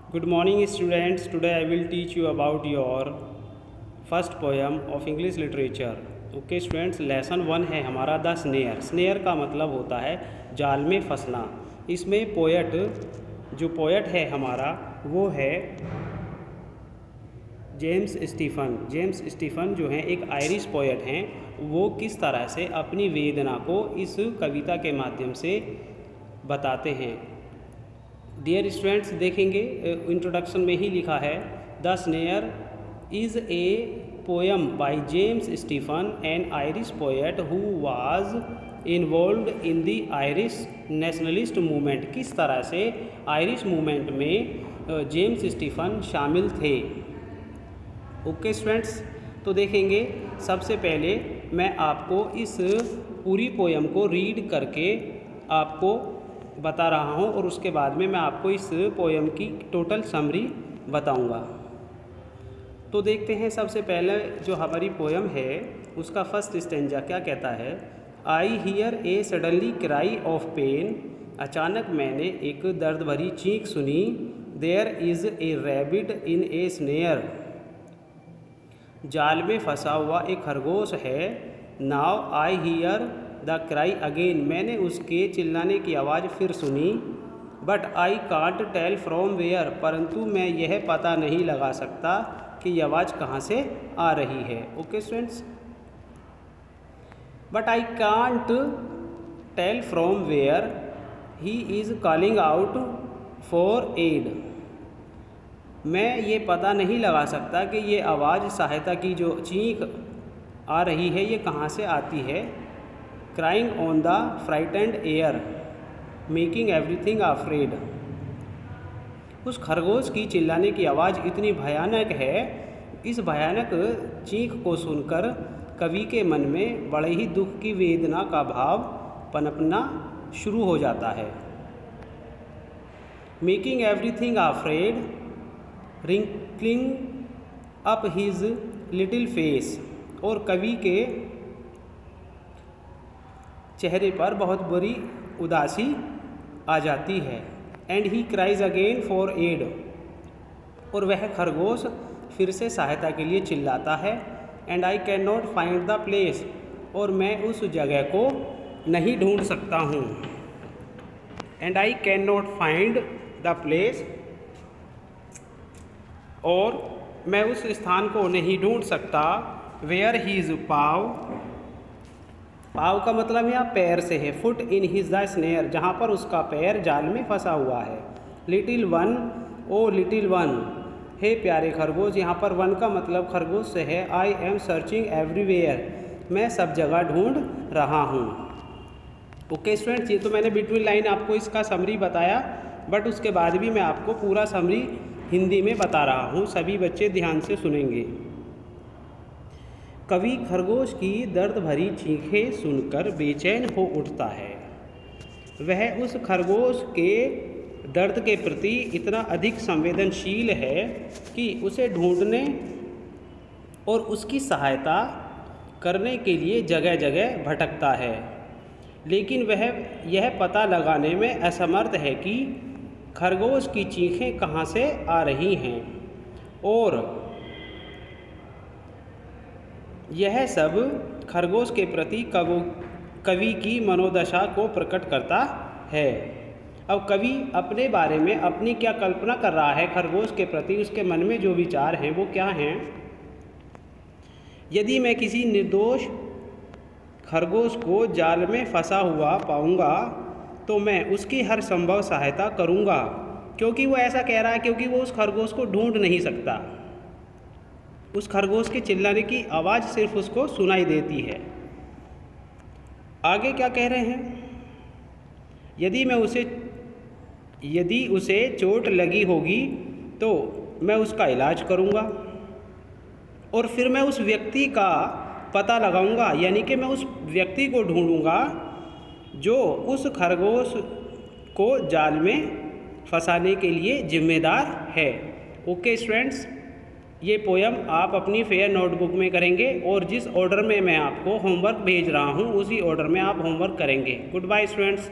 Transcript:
Good morning students. Today I will teach you about your first poem of English literature. Okay students, lesson 1 है हमारा the snare. Snare का मतलब होता है जाल में फंसना. इसमें पोएट है हमारा वो है जेम्स स्टीफन जो हैं एक आयरिश पोएट हैं. वो किस तरह से अपनी वेदना को इस कविता के माध्यम से बताते हैं. डियर स्टूडेंट्स, देखेंगे इंट्रोडक्शन में ही लिखा है the snare is a poem by James Stephen, an Irish poet who was involved in the Irish nationalist movement. किस तरह से आयरिश मूवमेंट में जेम्स स्टीफन शामिल थे. ओके स्टूडेंट्स, तो देखेंगे सबसे पहले मैं आपको इस पूरी पोएम को रीड करके आपको बता रहा हूँ और उसके बाद में मैं आपको इस पोएम की टोटल समरी बताऊँगा. तो देखते हैं सबसे पहले जो हमारी पोएम है उसका फर्स्ट स्टेंजा क्या कहता है. I hear a suddenly cry of pain. अचानक मैंने एक दर्द भरी चीख सुनी. There is a rabbit in a snare. जाल में फंसा हुआ एक खरगोश है. Now I hear the cry again. मैंने उसके चिल्लाने की आवाज़ फिर सुनी. But I can't tell from where. परंतु मैं यह पता नहीं लगा सकता कि यह आवाज़ कहाँ से आ रही है. Okay students, but I can't tell from where he is calling out for aid. मैं ये पता नहीं लगा सकता कि ये आवाज़ सहायता की जो चीख आ रही है ये कहाँ से आती है. Crying on the frightened air making everything afraid. उस खरगोश की चिल्लाने की आवाज़ इतनी भयानक है. इस भयानक चीख को सुनकर कवि के मन में बड़े ही दुख की वेदना का भाव पनपना शुरू हो जाता है. Making everything afraid wrinkling up his little face. और कवि के चेहरे पर बहुत बुरी उदासी आ जाती है. And he cries again for aid. और वह खरगोश फिर से सहायता के लिए चिल्लाता है. And I can not find the place. और मैं उस जगह को नहीं ढूंढ सकता हूँ. And I can not find the place. और मैं उस स्थान को नहीं ढूंढ सकता. वेयर हीज पाव. पाव का मतलब यहाँ पैर से है. Foot in his the snare. जहाँ पर उसका पैर जाल में फंसा हुआ है. लिटिल वन, ओ लिटिल वन. हे प्यारे खरगोश. यहाँ पर वन का मतलब खरगोश से है. I am searching everywhere. मैं सब जगह ढूंढ रहा हूँ. ओके स्टूडेंट्स, ये तो मैंने बिटवीन लाइन आपको इसका समरी बताया, बट उसके बाद भी मैं आपको पूरा समरी हिंदी में बता रहा हूँ. सभी बच्चे ध्यान से सुनेंगे. कवि खरगोश की दर्द भरी चीखें सुनकर बेचैन हो उठता है. वह उस खरगोश के दर्द के प्रति इतना अधिक संवेदनशील है कि उसे ढूंढने और उसकी सहायता करने के लिए जगह जगह भटकता है. लेकिन वह यह पता लगाने में असमर्थ है कि खरगोश की चीखें कहाँ से आ रही हैं. और यह सब खरगोश के प्रति कवि की मनोदशा को प्रकट करता है. अब कवि अपने बारे में अपनी क्या कल्पना कर रहा है खरगोश के प्रति, उसके मन में जो विचार हैं वो क्या हैं. यदि मैं किसी निर्दोष खरगोश को जाल में फंसा हुआ पाऊंगा तो मैं उसकी हर संभव सहायता करूंगा. क्योंकि वो ऐसा कह रहा है क्योंकि वो उस खरगोश को ढूंढ नहीं सकता. उस खरगोश के चिल्लाने की आवाज़ सिर्फ उसको सुनाई देती है. आगे क्या कह रहे हैं. यदि उसे चोट लगी होगी तो मैं उसका इलाज करूंगा. और फिर मैं उस व्यक्ति का पता लगाऊंगा, यानी कि मैं उस व्यक्ति को ढूंढूंगा जो उस खरगोश को जाल में फंसाने के लिए जिम्मेदार है. ओके स्टूडेंट्स, ये पोएम आप अपनी फेयर नोटबुक में करेंगे और जिस ऑर्डर में मैं आपको होमवर्क भेज रहा हूँ उसी ऑर्डर में आप होमवर्क करेंगे. Good bye students.